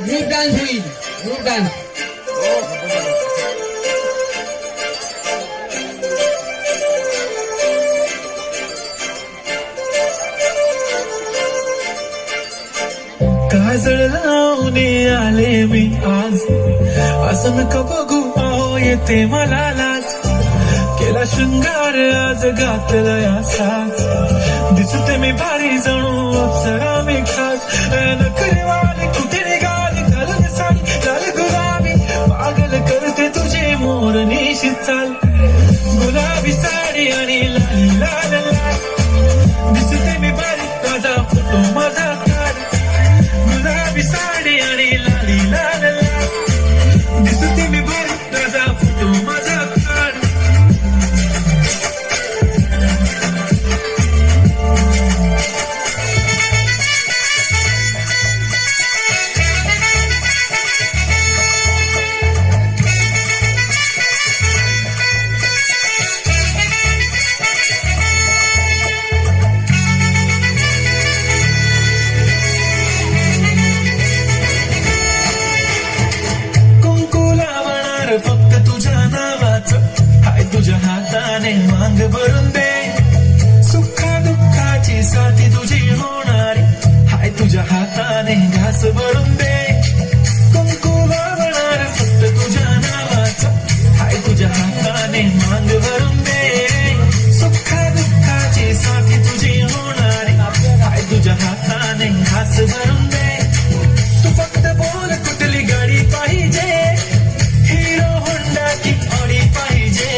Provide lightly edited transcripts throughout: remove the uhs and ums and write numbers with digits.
Group dance होईल, group dance. काजळ लावणे आले मी आज, असं नका बघू अहो येते मला लाज. केला शृंगार आज घातला या साज, दिसते मी भारी जणू अप्सरा मी खास. नखरे वाली कुठे निघाली घालून साडी लाल गुलाबी, पागल करते तुझे मोरनीशी चाल. गुलाबी साडी आणि लाल लाल लाल, दिसते मी भारी माझा फोटो माझा काढ. गुलाबी साडी आणि लाली लाल लाल, दिसते मी भारी माझा फोटो माझा काढ. फक्त तुझ्या नावाचं हाय तुझ्या हाताने मांग भरून दे. सुखा दुःखाची साथी तुझी होणारी हाय तुझ्या हाताने घास भरून दे. कुंकू लावणार फक्त तुझ्या नावाचं हाय तुझ्या हाताने मांग भरून दे. सुखा दुःखाची साथी तुझी होणारी हाय तुझ्या हाताने घास भरून दे. तू फक्त बोल कुठली गाडी पाहिजे, हिरो होंडा की ऑडी पाहिजे.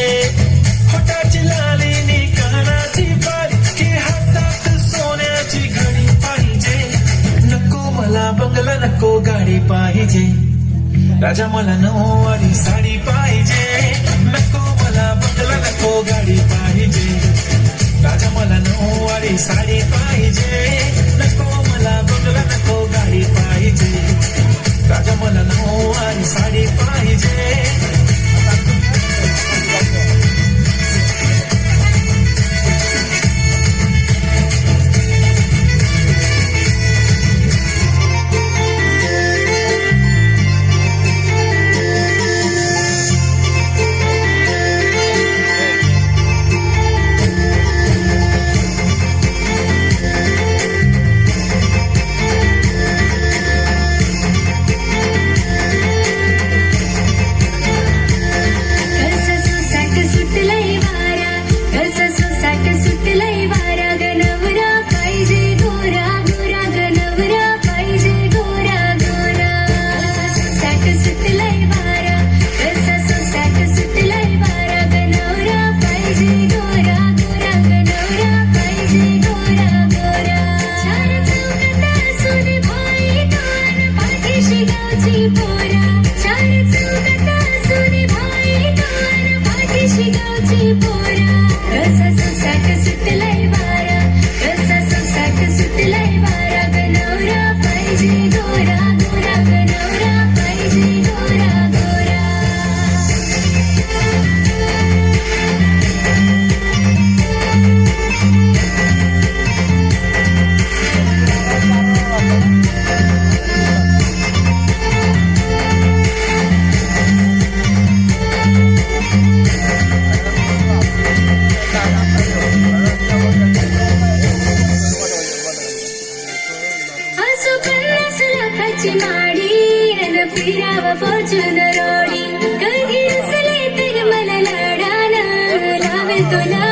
होटाची लालीनी कानाची बारी की हातात सोन्याची घडी पाहिजे. नको मला बंगला नको गाडी पाहिजे, राजा मला नऊवारी साडी पाहिजे. नको मला बंगला नको गाडी पाहिजे, राजा मला नऊवारी साडी पाहिजे. नको मला बंगला नको गाडी पाहिजे, राजा मला नऊवारी साडी पाहिजे. फिरावं फॉर्च्युनर रोडी, कधी असले तर मला लाडानं लावेल तुला